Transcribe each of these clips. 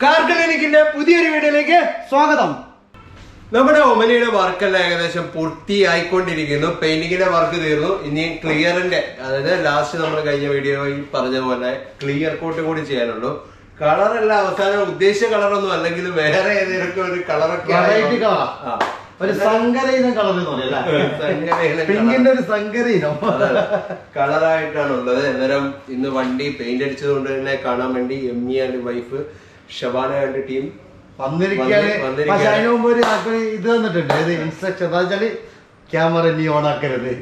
കാർഗലിനിക്കിന്റെ പുതിയൊരു വീഡിയോയിലേക്ക് സ്വാഗതം. നമ്മുടെ ഒമനിയുടെ വർക്കെല്ലാം ഏകദേശം പൂർത്തിയായിക്കൊണ്ടിരിക്കുന്നു. പെയിന്റിങ്ങിന്റെ വർക്ക് തീർന്നു. ഇനി ക്ലിയറിന്റെ, അതായത് ലാസ്റ്റ് നമ്മൾ കഴിഞ്ഞ വീഡിയോയിൽ പറഞ്ഞ പോലെ ക്ലിയർ കോട്ട് കൂടി ചെയ്യാനുള്ളൂ. കളറെല്ലാം അവസാനം ഉദ്ദേശിച്ച കളറൊന്നും അല്ലെങ്കിലും വേറെ ഏതെങ്കിലും ഒരു കളറൊക്കെ കളറായിട്ടാണുള്ളത്. അന്നേരം ഇന്ന് വണ്ടി പെയിന്റ് അടിച്ചത് കൊണ്ട് തന്നെ കാണാൻ വേണ്ടി Emmy and wife Shabana and team വന്നിരിക്കുകയാണ്. പക്ഷെ അതിന് മുമ്പ് ഒരു ഇത് തന്നിട്ടുണ്ട്, ഇത് ഇൻസ്ട്രക്ഷൻ. എന്താ വെച്ചാല് ക്യാമറ നീ ഓൺ ആക്കരുത്,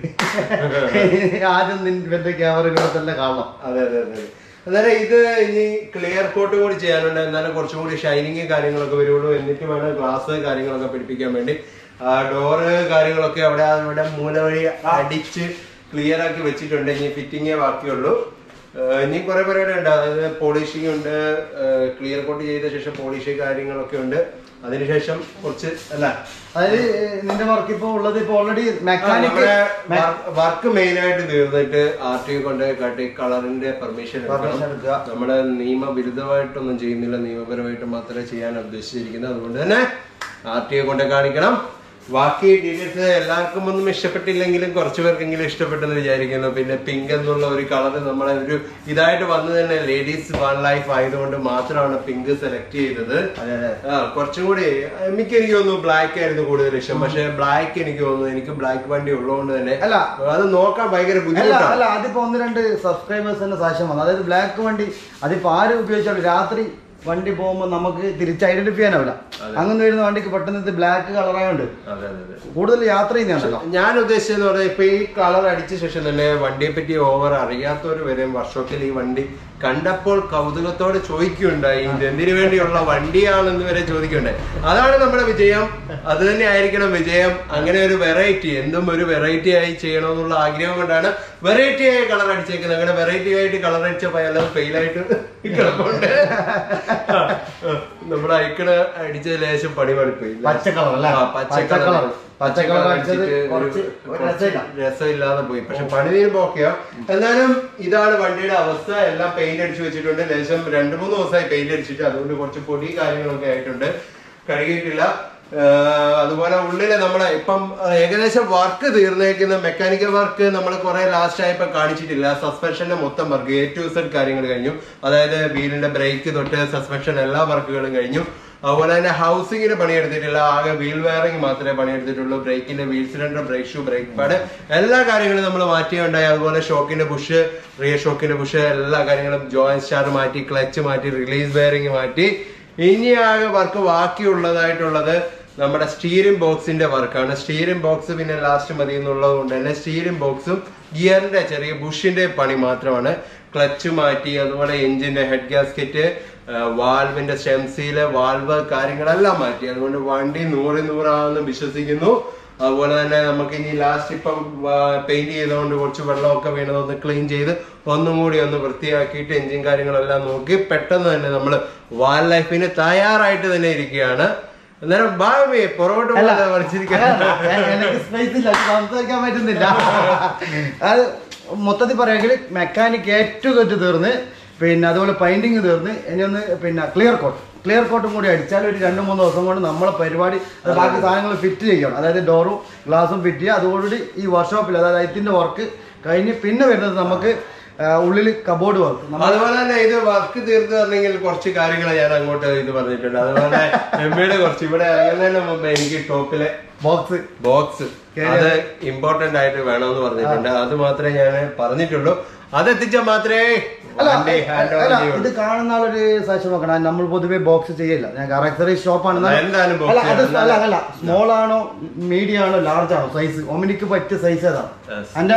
ആദ്യം നിന്റെ ക്യാമറ തന്നെ കാണണം. അതെ അതെ അതെ. അന്നേരം ഇത് ഇനി ക്ലിയർ കോട്ട് കൂടി ചെയ്യാനുണ്ട്. എന്നാലും കുറച്ചും കൂടി ഷൈനിങ് കാര്യങ്ങളൊക്കെ വരുള്ളൂ. എന്നിട്ട് വേണം ഗ്ലാസ് കാര്യങ്ങളൊക്കെ പിടിപ്പിക്കാൻ വേണ്ടി. ഡോറ് കാര്യങ്ങളൊക്കെ അവിടെ മൂല വഴി അടിച്ച് ക്ലിയർ ആക്കി വെച്ചിട്ടുണ്ട്. ഇനി ഫിറ്റിങ്ങേ ബാക്കിയുള്ളൂ. ഇനി കുറെ പരിപാടി ഉണ്ട്. അതായത് പോളിഷിംഗ് ഉണ്ട്, ക്ലിയർ കോട്ട് ചെയ്ത ശേഷം പോളിഷ് കാര്യങ്ങളൊക്കെ ഉണ്ട്. അതിനുശേഷം കുറച്ച് അല്ല, അതായത് നിന്റെ വർക്ക് ഇപ്പൊ ഉള്ളത് ഇപ്പൊ ഓൾറെഡി വർക്ക് മെയിൻ ആയിട്ട് തീർന്നിട്ട് RTO കൊണ്ട് കാട്ടി കളറിന്റെ പെർമിഷൻ എടുക്കുക. നമ്മുടെ നിയമവിരുദ്ധമായിട്ടൊന്നും ചെയ്യുന്നില്ല, നിയമപരമായിട്ട് മാത്രമേ ചെയ്യാൻ ഉദ്ദേശിച്ചിരിക്കുന്നത്. അതുകൊണ്ട് തന്നെ RTO കൊണ്ട് കാണിക്കണം. ബാക്കി ഡീറ്റെയിൽസ് എല്ലാവർക്കും ഒന്നും ഇഷ്ടപ്പെട്ടില്ലെങ്കിലും കുറച്ചു പേർക്കെങ്കിലും ഇഷ്ടപ്പെട്ടെന്ന് വിചാരിക്കുന്നു. പിന്നെ പിങ്ക് എന്നുള്ള ഒരു കളർ നമ്മളെ ഒരു ഇതായിട്ട് വന്നു തന്നെ ലേഡീസ് വൺ ലൈഫ് ആയതുകൊണ്ട് മാത്രമാണ് പിങ്ക് സെലക്ട് ചെയ്തത്. കുറച്ചും കൂടി എനിക്ക് തോന്നുന്നു ബ്ലാക്ക് ആയിരുന്നു കൂടുതൽ ഇഷ്ടം. പക്ഷെ ബ്ലാക്ക് എനിക്ക് തോന്നുന്നു, എനിക്ക് ബ്ലാക്ക് വണ്ടി ഉള്ളതുകൊണ്ട് തന്നെ അല്ല അത് നോക്കാൻ ഭയങ്കര ബുദ്ധിമുട്ടാണ്. അല്ല അതിപ്പോ 1-2 സബ്സ്ക്രൈബേഴ്സ് തന്നെ സാക്ഷ്യം വന്നു. അതായത് ബ്ലാക്ക് വണ്ടി അതിപ്പോ ആരും ഉപയോഗിച്ചാലും രാത്രി വണ്ടി പോകുമ്പോൾ നമുക്ക് തിരിച്ച് ഐഡന്റിഫൈ ചെയ്യാനാവില്ല. അങ്ങനെ വരുന്ന വണ്ടിക്ക് പെട്ടെന്ന് ബ്ലാക്ക് കളറായോണ്ട് കൂടുതൽ യാത്ര ചെയ്യുന്നതാണല്ലോ. ഞാൻ ഉദ്ദേശിച്ചെന്ന് പറഞ്ഞാൽ ഇപ്പൊ ഈ കളർ അടിച്ച ശേഷം തന്നെ വണ്ടിയെ പറ്റി ഓവർ അറിയാത്തവർ വരെ വർക്ക്ഷോപ്പിൽ ഈ വണ്ടി കണ്ടപ്പോൾ കൗതുകത്തോടെ ചോദിക്കുകയുണ്ടായി, ഇത് എന്തിനു വേണ്ടിയുള്ള വണ്ടിയാണെന്ന് വരെ ചോദിക്കുകയുണ്ടായി. അതാണ് നമ്മുടെ വിജയം. അത് തന്നെ ആയിരിക്കണം വിജയം. അങ്ങനെ ഒരു വെറൈറ്റി, എന്തും ഒരു വെറൈറ്റി ആയി ചെയ്യണമെന്നുള്ള ആഗ്രഹം കൊണ്ടാണ് വെറൈറ്റി ആയി കളർ അടിച്ചേക്കുന്നത്. അങ്ങനെ വെറൈറ്റി ആയിട്ട് കളർ അടിച്ചപ്പോൾ എല്ലാം ഫെയിലായിട്ട് കിടപ്പുണ്ട്. നമ്മുടെ ഐക്കണ അടിച്ച ലേശം പണി പണിപ്പോയി. രസമില്ലാതെ പോയി. പക്ഷെ പണി തീരുമ്പോ ഓക്കെയാ. എന്നാലും ഇതാണ് വണ്ടിയുടെ അവസ്ഥ. എല്ലാം പെയിന്റ് അടിച്ചു വെച്ചിട്ടുണ്ട്. ലേശം 2-3 ദിവസമായി പെയിന്റ് അടിച്ചിട്ട്, അതുകൊണ്ട് കുറച്ച് പൊടി കാര്യങ്ങളൊക്കെ ആയിട്ടുണ്ട്. കഴുകിയിട്ടില്ല. അതുപോലെ ഉള്ളില് നമ്മളെ ഇപ്പം ഏകദേശം വർക്ക് തീർന്നേക്കുന്ന മെക്കാനിക്കൽ വർക്ക് നമ്മൾ കുറെ ലാസ്റ്റ് ആയപ്പോ കാണിച്ചിട്ടില്ല. സസ്പെൻഷന്റെ മൊത്തം വർക്ക് A to Z കാര്യങ്ങൾ കഴിഞ്ഞു. അതായത് വീലിന്റെ ബ്രേക്ക് തൊട്ട് സസ്പെൻഷൻ എല്ലാ വർക്കുകളും കഴിഞ്ഞു. അതുപോലെ തന്നെ ഹൗസിങ്ങിന് പണിയെടുത്തിട്ടില്ല. ആകെ വീൽ വയറിംഗ് മാത്രമേ പണിയെടുത്തിട്ടുള്ളൂ. ബ്രേക്കിന്റെ wheel cylinder, brake shoe, brake pad എല്ലാ കാര്യങ്ങളും നമ്മൾ മാറ്റിയുണ്ടായി. അതുപോലെ ഷോക്കിന്റെ ബുഷ്, റിയർ ഷോക്കിന്റെ ബുഷ് എല്ലാ കാര്യങ്ങളും, ജോയിന്റ് സ്റ്റാർ മാറ്റി, ക്ലച്ച് മാറ്റി, റിലീസ് വയറിംഗ് മാറ്റി. ഇനി ആകെ വർക്ക് ബാക്കിയുള്ളതായിട്ടുള്ളത് നമ്മുടെ സ്റ്റീറിംഗ് ബോക്സിന്റെ വർക്കാണ്. സ്റ്റീറിംഗ് ബോക്സ് പിന്നെ ലാസ്റ്റ് മതി എന്നുള്ളത് കൊണ്ട് തന്നെ സ്റ്റീറിംഗ് ബോക്സും ഗിയറിന്റെ ചെറിയ ബുഷിന്റെ പണി മാത്രമാണ്. ക്ലച്ച് മാറ്റി, അതുപോലെ എഞ്ചിന്റെ ഹെഡ് ഗ്യാസ്കറ്റ്, വാൽവിന്റെ സ്റ്റെംസീല്, വാൽവ് കാര്യങ്ങളെല്ലാം മാറ്റി. അതുകൊണ്ട് വണ്ടി 100% വിശ്വസിക്കുന്നു. അതുപോലെ തന്നെ നമുക്ക് ഇനി ലാസ്റ്റ് ഇപ്പം പെയിന്റ് ചെയ്തുകൊണ്ട് കുറച്ച് വെള്ളമൊക്കെ വീണതൊന്ന് ക്ലീൻ ചെയ്ത് ഒന്നും കൂടി ഒന്ന് വൃത്തിയാക്കിയിട്ട് എഞ്ചിൻ കാര്യങ്ങളെല്ലാം നോക്കി പെട്ടെന്ന് തന്നെ നമ്മൾ വാൽ ലൈഫിന് തയ്യാറായിട്ട് തന്നെ ഇരിക്കുകയാണ്. അന്നേരം ഭാവി പുറകോട്ട് എനിക്ക് സ്പേസ് ഇല്ല, സംസാരിക്കാൻ പറ്റുന്നില്ല. അത് മൊത്തത്തിൽ പറയുമെങ്കിൽ മെക്കാനിക് ഏറ്റവും തീർന്ന്, പിന്നെ അതുപോലെ പെയിന്റിങ് തീർന്ന്, ഇനി ഒന്ന് പിന്നെ ക്ലിയർ കോട്ടും കൂടി അടിച്ചാൽ ഒരു 2-3 ദിവസം കൊണ്ട് നമ്മളെ പരിപാടി ബാക്കി സാധനങ്ങൾ ഫിറ്റ് ചെയ്യണം. അതായത് ഡോറും ഗ്ലാസും ഫിറ്റ് ചെയ്യുക. അതോടുകൂടി ഈ വർക്ക്ഷോപ്പിൽ അതായത് ഐത്തിന്റെ വർക്ക് കഴിഞ്ഞ് പിന്നെ വരുന്നത് നമുക്ക് ഉള്ളിൽ കബോർഡ് വർക്ക്. അതുപോലെ തന്നെ ഇത് വർക്ക് തീർത്ത് തരണമെങ്കിൽ കുറച്ച് കാര്യങ്ങൾ ഞാൻ അങ്ങോട്ട് ഇത് പറഞ്ഞിട്ടുണ്ട്. അതുപോലെ എംബിയുടെ കുറച്ച് ഇവിടെ ഇറങ്ങുന്നതിന് മുമ്പ് എനിക്ക് ടോപ്പിലെ ബോക്സ് അത് ഇമ്പോർട്ടന്റ് ആയിട്ട് വേണമെന്ന് പറഞ്ഞിട്ടുണ്ട്. അത് മാത്രമേ ഞാൻ പറഞ്ഞിട്ടുള്ളൂ. അതെത്തിച്ചാൽ മാത്രമേ ഇത് കാണുന്ന ആളൊരു സാക്ഷ്യം നോക്കണം. നമ്മൾ പൊതുവെ ബോക്സ് ചെയ്യില്ല. ഞങ്ങൾക്ക് ആക്സറീസ് ഷോപ്പാണ്. അല്ല സ്മോൾ ആണോ, മീഡിയം ആണോ, ലാർജ് ആണോ സൈസ്? ഒമിനിക്ക് പറ്റിയ സൈസ് ഏതാണ്? എന്റെ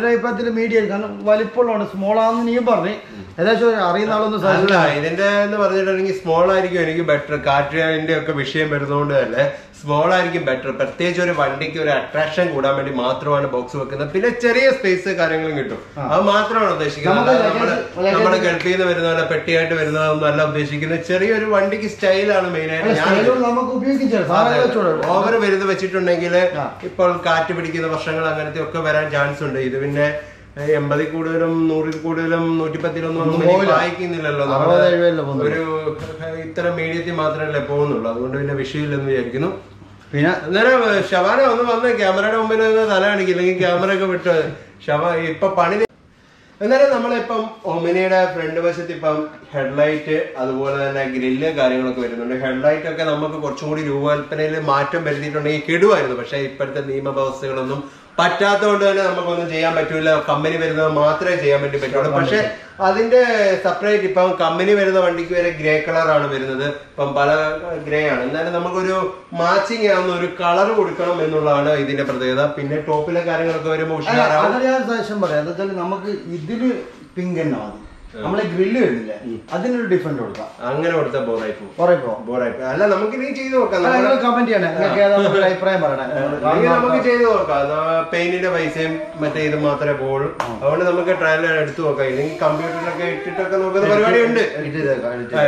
അഭിപ്രായത്തിൽ മീഡിയം. കാരണം വലിപ്പമുള്ളതാണ്. സ്മോൾ ആണെന്ന് നീയും പറഞ്ഞു. ഏകദേശം അറിയുന്ന ആളൊന്നും അല്ല. ഇതിന്റെ എന്ന് പറഞ്ഞിട്ടുണ്ടെങ്കിൽ സ്മോൾ ആയിരിക്കും എനിക്ക് ബെറ്റർ. കാറ്റിന്റെ ഒക്കെ വിഷയം വരുന്നതുകൊണ്ട് തന്നെ സ്മോൾ ആയിരിക്കും ബെറ്റർ. പ്രത്യേകിച്ച് ഒരു വണ്ടിക്ക് ഒരു അട്രാക്ഷൻ കൂടാൻ വേണ്ടി മാത്രമാണ് ബോക്സ് വെക്കുന്നത്. പിന്നെ ചെറിയ സ്പേസ് കാര്യങ്ങളും കിട്ടും. അത് മാത്രമാണ് ഉദ്ദേശിക്കുന്നത്. നമ്മുടെ ഗൾഫിൽ നിന്ന് വരുന്ന പോലെ പെട്ടിയായിട്ട് വരുന്നതൊന്നും അല്ല ഉദ്ദേശിക്കുന്നത്. ചെറിയൊരു വണ്ടിക്ക് സ്റ്റൈലാണ് മെയിൻ ആയിട്ട്. ഓവർ വലുത് വെച്ചിട്ടുണ്ടെങ്കിൽ ഇപ്പോൾ കാറ്റ് പിടിക്കുന്ന വർഷങ്ങൾ അങ്ങനത്തെ ഒക്കെ വരാൻ ചാൻസ് ഉണ്ട്. ഇത് പിന്നെ 80 കൂടുതലും 100 കൂടുതലും 110 വായിക്കുന്നില്ലല്ലോ. ഒരു ഇത്ര മീഡിയത്തിൽ മാത്രമല്ലേ പോകുന്നുള്ളൂ. അതുകൊണ്ട് പിന്നെ വിഷയമില്ലെന്ന് വിചാരിക്കുന്നു. പിന്നെ അന്നേരം ഷവാന ഒന്ന് വന്ന് ക്യാമറയുടെ മുമ്പിൽ തല കാണിക്കില്ലെങ്കിൽ ക്യാമറ ഒക്കെ വിട്ട് ഇപ്പൊ പണി. എന്നാലും നമ്മളിപ്പം ഒമിനിയുടെ ഫ്രണ്ട് വശത്ത് ഇപ്പം ഹെഡ്ലൈറ്റ് അതുപോലെ തന്നെ ഗ്രില്ല് കാര്യങ്ങളൊക്കെ വരുന്നുണ്ട്. ഹെഡ്ലൈറ്റ് ഒക്കെ നമുക്ക് കുറച്ചും കൂടി രൂപകൽപ്പനയിൽ മാറ്റം വരുത്തിയിട്ടുണ്ടെങ്കിൽ കെടുവായിരുന്നു. പക്ഷെ ഇപ്പോഴത്തെ നിയമവ്യവസ്ഥകളൊന്നും പറ്റാത്തതുകൊണ്ട് തന്നെ നമുക്കൊന്നും ചെയ്യാൻ പറ്റൂല. കമ്പനി വരുന്നത് മാത്രമേ ചെയ്യാൻ വേണ്ടി പറ്റുള്ളൂ. പക്ഷെ അതിന്റെ സെപ്പറേറ്റ് ഇപ്പം കമ്പനി വരുന്ന വണ്ടിക്ക് വരെ ഗ്രേ കളറാണ് വരുന്നത്. ഇപ്പം പല ഗ്രേ ആണ്. എന്നാലും നമുക്കൊരു മാച്ചിങ് ആവുന്ന ഒരു കളർ കൊടുക്കണം എന്നുള്ളതാണ് ഇതിന്റെ പ്രത്യേകത. പിന്നെ ടോപ്പിലെ കാര്യങ്ങളൊക്കെ വരുമ്പോൾ പറയാം. നമുക്ക് ഇതില് പിങ്ക് തന്നെ മതി. നമ്മളെ ഗ്രില്ല് വരുന്നില്ലേ, അതിനൊരു ഡിഫറൻറ്റ് കൊടുക്കാം. അങ്ങനെ കൊടുത്താൽ ബോറായി. അല്ല നമുക്ക് ഇനി ചെയ്ത് നോക്കാം. കമന്റ് ചെയ്യണേ, അഭിപ്രായം പറയണേ. നമുക്ക് ചെയ്ത് നോക്കാം. പെയിന്റിന്റെ പൈസയും മറ്റേ ഇത് മാത്രമേ പോകുള്ളൂ. അതുകൊണ്ട് നമുക്ക് ട്രയൽ എടുത്ത് നോക്കാം. ഇല്ലെങ്കിൽ കമ്പ്യൂട്ടറിലൊക്കെ ഇട്ടിട്ടൊക്കെ നോക്കുന്ന പരിപാടി ഉണ്ട്.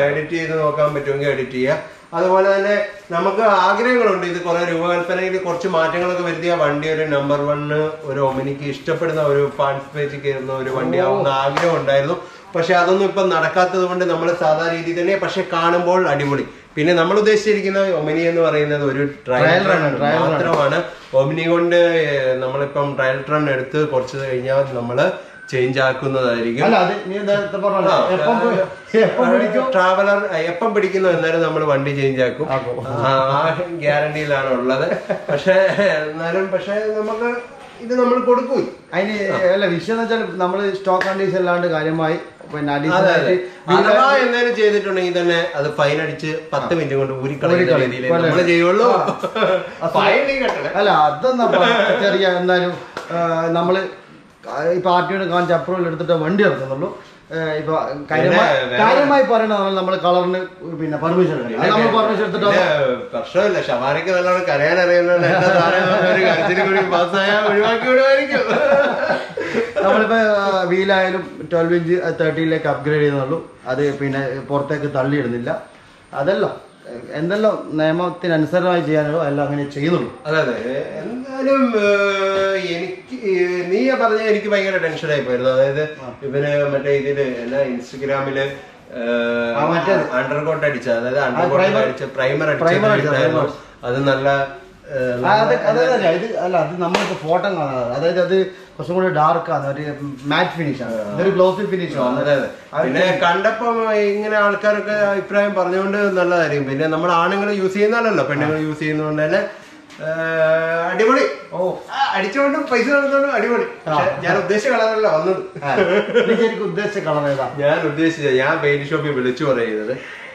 എഡിറ്റ് ചെയ്ത് നോക്കാൻ പറ്റുമെങ്കിൽ എഡിറ്റ് ചെയ്യാം. അതുപോലെ തന്നെ നമുക്ക് ആഗ്രഹങ്ങളുണ്ട്. ഇത് കുറെ രൂപകൽപ്പനയിൽ കുറച്ച് മാറ്റങ്ങളൊക്കെ വരുത്തിയ വണ്ടി ഒരു നമ്പർ 1 ഒരു ഒമിനിക്ക് ഇഷ്ടപ്പെടുന്ന ഒരു ഫാൻസ് പേജ് കയറുന്ന ഒരു വണ്ടിയാവുന്ന ആഗ്രഹം ഉണ്ടായിരുന്നു. പക്ഷെ അതൊന്നും ഇപ്പം നടക്കാത്തത് കൊണ്ട് നമ്മൾ സാധാ രീതിയിൽ തന്നെ, പക്ഷെ കാണുമ്പോൾ അടിപൊളി. പിന്നെ നമ്മൾ ഉദ്ദേശിച്ചിരിക്കുന്ന ഒമിനി എന്ന് പറയുന്നത് ഒരു ട്രയൽ റൺ മാത്രമാണ്. ഒമിനി കൊണ്ട് നമ്മളിപ്പം ട്രയൽ റൺ എടുത്ത് കുറച്ച് കഴിഞ്ഞാൽ നമ്മള് ചേഞ്ച് ആക്കുന്നതായിരിക്കും. ട്രാവലർ എപ്പം പിടിക്കുന്നു എന്നാലും നമ്മൾ വണ്ടി ചേഞ്ച് ആക്കും. ആ ഗ്യാരണ്ടിയിലാണ് ഉള്ളത്. പക്ഷെ എന്നാലും നമുക്ക് ഇത് നമ്മൾ കൊടുക്കും. അതിന് അല്ല വിഷയം എന്ന് വെച്ചാൽ നമ്മള് സ്റ്റോക്ക് കണ്ടീഷൻ അല്ലാണ്ട് കാര്യമായി പിന്നെ അഥവാ എന്തെങ്കിലും ചെയ്തിട്ടുണ്ടെങ്കിൽ തന്നെ അത് ഫൈൻ അടിച്ച് 10 മിനിറ്റ് കൊണ്ട് ഊരിക്കളയുന്ന രീതിയിൽ നമ്മള് ചെയ്യുള്ളൂ. അല്ല അതെന്നാ ചെറിയ എന്നാലും നമ്മള് ഇപ്പൊ ആർട്ടിയോട് കാണിച്ച് അപ്രൂവൽ എടുത്തിട്ട് വണ്ടി ഇറക്കുന്നുള്ളൂ. ഇപ്പൊ കാര്യമായി പറയണതാണ് നമ്മൾ കളറിന് പിന്നെ പെർമിഷൻ എടുത്തിട്ട് പ്രശ്നമില്ല. ഷവാനയ്ക്ക് നല്ലോണം കരയാൻ അറിയുന്നുണ്ട്. നമ്മളിപ്പോ വീലായാലും 12 ഇഞ്ച് 13 അപ്ഗ്രേഡ് ചെയ്യുന്നുള്ളൂ. അത് പിന്നെ പുറത്തേക്ക് തള്ളിയിടുന്നില്ല. അതെല്ലാം എന്തെല്ലാം നിയമത്തിനനുസരണമായി ചെയ്യാനോ എല്ലാം അങ്ങനെ ചെയ്യുന്നുള്ളൂ. അതെ എന്തായാലും എനിക്ക് നീ പറഞ്ഞ എനിക്ക് ഭയങ്കര ടെൻഷനായി പോയിരുന്നു. അതായത് ഇവന് മറ്റേ ഇതില് എന്നാ ഇൻസ്റ്റഗ്രാമില് അണ്ടർകോട്ട് അടിച്ച, അതായത് അണ്ടർകോട്ട് അടിച്ച പ്രൈമർ അടിച്ചായിരുന്നു. അത് നല്ല അല്ല അത് നമ്മളിപ്പോ ഫോട്ടോ കാണാറ്. അതായത് അത് കുറച്ചും കൂടി ഡാർക്ക് ആണ്, ഒരു മാറ്റ് ഫിനിഷ് ആണ്, ഇതൊരു ഗ്ലോസി ഫിനിഷ് ആണ്. പിന്നെ കണ്ടപ്പം ഇങ്ങനെ ആൾക്കാരൊക്കെ അഭിപ്രായം പറഞ്ഞുകൊണ്ട് നല്ലതായിരിക്കും. പിന്നെ നമ്മൾ ആണുങ്ങൾ യൂസ് ചെയ്യുന്നതല്ലോ, പെണ്ണുങ്ങൾ യൂസ് ചെയ്യുന്നതുകൊണ്ട് തന്നെ അടിപൊളി. അടിച്ചുകൊണ്ടും പൈസ കൊടുത്തോണ്ടും അടിപൊളി. ഞാൻ ഉദ്ദേശിച്ച കളറല്ല വന്നത്. ഉദ്ദേശിച്ച കളർ ഏതാ? ഞാൻ പെയിന്റ് ഷോപ്പിൽ വിളിച്ചു പറയുന്നത്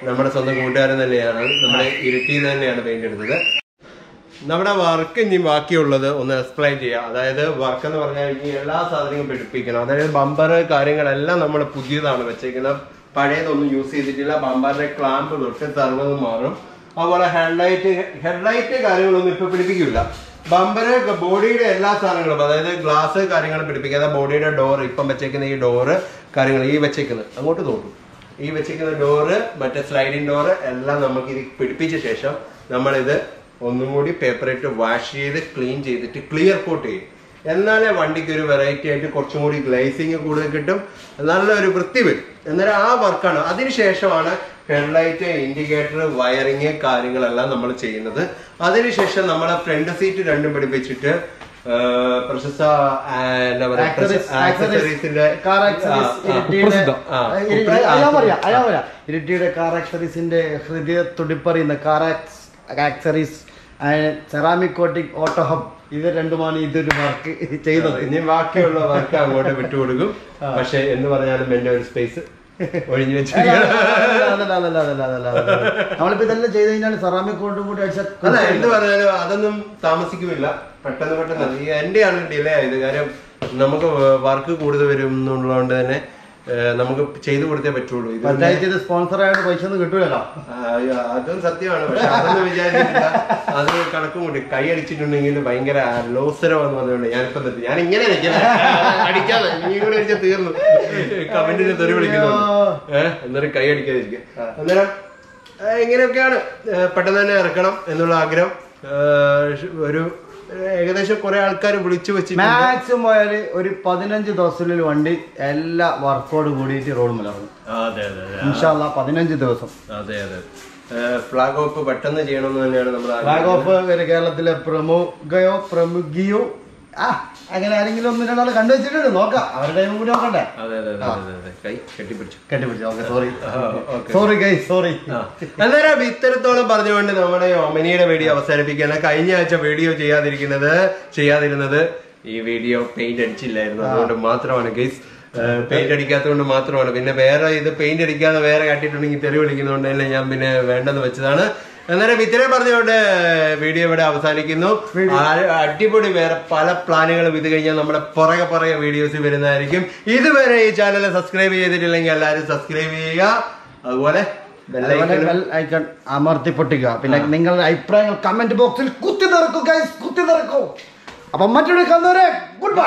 നമ്മുടെ സ്വന്തം കൂട്ടുകാരൻ തന്നെയാണ്. നമ്മുടെ ഇരിട്ടിയിൽ തന്നെയാണ് പെയിന്റ് എടുത്തത്. നമ്മുടെ വർക്ക് ഇനി ബാക്കിയുള്ളത് ഒന്ന് എക്സ്പ്ലെയിൻ ചെയ്യാം. അതായത് വർക്ക് എന്ന് പറഞ്ഞാൽ ഇനി എല്ലാ സാധനങ്ങളും പിടിപ്പിക്കണം. അതായത് ബമ്പർ കാര്യങ്ങളെല്ലാം നമ്മൾ പുതിയതാണ് വെച്ചേക്കുന്നത്, പഴയതൊന്നും യൂസ് ചെയ്തിട്ടില്ല. ബമ്പറിന്റെ ക്ലാമ്പ് തൊട്ട് സർവ്വതും മാറും. അതുപോലെ ഹെഡ്ലൈറ്റ് കാര്യങ്ങളൊന്നും ഇപ്പൊ പിടിപ്പിക്കില്ല. ബമ്പർ ബോഡിയുടെ എല്ലാ സാധനങ്ങളും, അതായത് ഗ്ലാസ് കാര്യങ്ങൾ പിടിപ്പിക്കാതെ ബോഡിയുടെ ഡോർ, ഇപ്പം വെച്ചേക്കുന്ന ഈ ഡോറ് കാര്യങ്ങൾ, ഈ വെച്ചേക്കുന്നത് അങ്ങോട്ട് നോക്കും, ഈ വെച്ചേക്കുന്ന ഡോറ് മറ്റേ സ്ലൈഡിങ് ഡോറ് എല്ലാം നമുക്ക് ഇത് പിടിപ്പിച്ച ശേഷം നമ്മളിത് ഒന്നും കൂടി പേപ്പർ ഇട്ട് വാഷ് ചെയ്ത് ക്ലീൻ ചെയ്തിട്ട് ക്ലിയർ കോട്ട് ചെയ്യും. എന്നാലേ വണ്ടിക്ക് ഒരു വെറൈറ്റി ആയിട്ട് കുറച്ചും കൂടി ഗ്ലേസിങ് കൂടുതൽ കിട്ടും, നല്ലൊരു വൃത്തി വരും. എന്നാലും ആ വർക്കാണ്. അതിനുശേഷമാണ് ഹെഡ്ലൈറ്റ്, ഇൻഡിക്കേറ്റർ, വയറിങ് കാര്യങ്ങളെല്ലാം നമ്മൾ ചെയ്യുന്നത്. അതിനുശേഷം നമ്മളെ ഫ്രണ്ട് സീറ്റ് രണ്ടും പിടിപ്പിച്ചിട്ട് പ്രശസ്ത എന്താ പറയാ ആക്സസറീസിന്റെ ഇരിട്ടിയുടെ കാർ ആക്സസറീസിന്റെ ഹൃദയ തുടിപ്പറിയുന്ന car accessories, ceramic coating, auto hub, ഇത് രണ്ടുമാണ് ഇതൊരു വർക്ക് ചെയ്യുന്നത്. ഇനി ബാക്കിയുള്ള വർക്ക് അങ്ങോട്ട് വിട്ടുകൊടുക്കും. പക്ഷെ എന്ന് പറഞ്ഞാലും എന്റെ ഒരു സ്പേസ് ഒഴിഞ്ഞു വെച്ചിരിക്കും. നമ്മളിപ്പോ ഇതെല്ലാം ചെയ്ത് കഴിഞ്ഞാൽ സെറാമിക് കോട്ടും കൂടി അടിച്ചാൽ അല്ല എന്ത് പറഞ്ഞാലും അതൊന്നും താമസിക്കുമില്ല. പെട്ടെന്ന് എന്റെയാണ് ഡിലേ ആയത്. കാര്യം നമുക്ക് വർക്ക് കൂടുതൽ വരും എന്നുള്ളതുകൊണ്ട് തന്നെ നമുക്ക് ചെയ്തു കൊടുത്തേ പറ്റുള്ളൂ. പഞ്ചായത്ത് സ്പോൺസർ ആയിട്ട് പൈസ ഒന്നും കിട്ടൂലല്ലോ. അതും സത്യമാണ്. പക്ഷെ അതൊന്നും വിചാരിച്ചിട്ടില്ല. അത് കണക്കും കൂടി കൈ അടിച്ചിട്ടുണ്ടെങ്കിൽ ഭയങ്കര ലോസരമാന്ന് പറഞ്ഞുകൊണ്ട് ഞാനിപ്പോ നിർത്തി. ഞാൻ ഇങ്ങനെ അടിക്കാതെ നീ കൂടെ അടിച്ചാൽ തീർന്നു. കമന്റിന് തെറി വിളിക്കുന്നുണ്ട്. എന്നാലും കൈ അടിക്കാതിരിക്കുക. അന്നേരം ഇങ്ങനെയൊക്കെയാണ്. പെട്ടെന്ന് തന്നെ ഇറക്കണം എന്നുള്ള ആഗ്രഹം. ഒരു ഏകദേശം കുറെ ആൾക്കാർ വിളിച്ചു വെച്ചിട്ടുണ്ട്. മാക്സിമം പോയാല് ഒരു 15 ദിവസത്തിനുള്ളിൽ വണ്ടി എല്ലാ വർക്കോട് കൂടിയിട്ട് റോഡ് മുലർന്നു. ഇൻഷാ അല്ലാഹ് 15 ദിവസം. അതെ അതെ. ഫ്ലാഗ് ഓഫ് പെട്ടെന്ന് ചെയ്യണമെന്ന് തന്നെയാണ് നമ്മൾ. ഫ്ലാഗ് ഓഫ് കേരളത്തിലെ പ്രമുഖിയോ അങ്ങനെ ആരെങ്കിലും ഒന്ന് രണ്ടാൾ കണ്ടുവച്ചിട്ടുണ്ട്. നോക്കാം, അവരുടെ ടൈം കൂടി നോക്കണ്ടേ. അന്നേരം ഇത്തരത്തോളം പറഞ്ഞുകൊണ്ട് നമ്മുടെ ഒമനിയുടെ വീഡിയോ അവസാനിപ്പിക്കുകയാണ്. കഴിഞ്ഞ ആഴ്ച വീഡിയോ ചെയ്യാതിരുന്നത് ഈ വീഡിയോ പെയിന്റ് അടിച്ചില്ലായിരുന്നു, അതുകൊണ്ട് മാത്രമാണ് ഗൈസ്. പെയിന്റ് അടിക്കാത്തതുകൊണ്ട് മാത്രമാണ്. പിന്നെ വേറെ ഇത് പെയിന്റ് അടിക്കാതെ വേറെ കാട്ടിയിട്ടുണ്ടെങ്കിൽ തെറി വിളിക്കുന്നതുകൊണ്ട് തന്നെ ഞാൻ പിന്നെ വേണ്ടെന്ന് വെച്ചതാണ്. അന്നേരം ഇത്രയും പറഞ്ഞുകൊണ്ട് വീഡിയോ ഇവിടെ അവസാനിക്കുന്നു. അടിപൊളി വേറെ പല പ്ലാനുകളും ഇത് കഴിഞ്ഞാൽ നമ്മുടെ പുറകെ വീഡിയോസ് വരുന്നതായിരിക്കും. ഇതുവരെ ഈ ചാനൽ സബ്സ്ക്രൈബ് ചെയ്തിട്ടില്ലെങ്കിൽ എല്ലാവരും സബ്സ്ക്രൈബ് ചെയ്യുക. അതുപോലെ ബെൽ ഐക്കൺ അമർത്തി പൊട്ടിക്കുക. പിന്നെ നിങ്ങളുടെ അഭിപ്രായങ്ങൾ കമന്റ് ബോക്സിൽ കുത്തി നിറക്കൂ. അപ്പൊ മറ്റൊരു കണ്ണൂരെ ഗുഡ് ബൈ.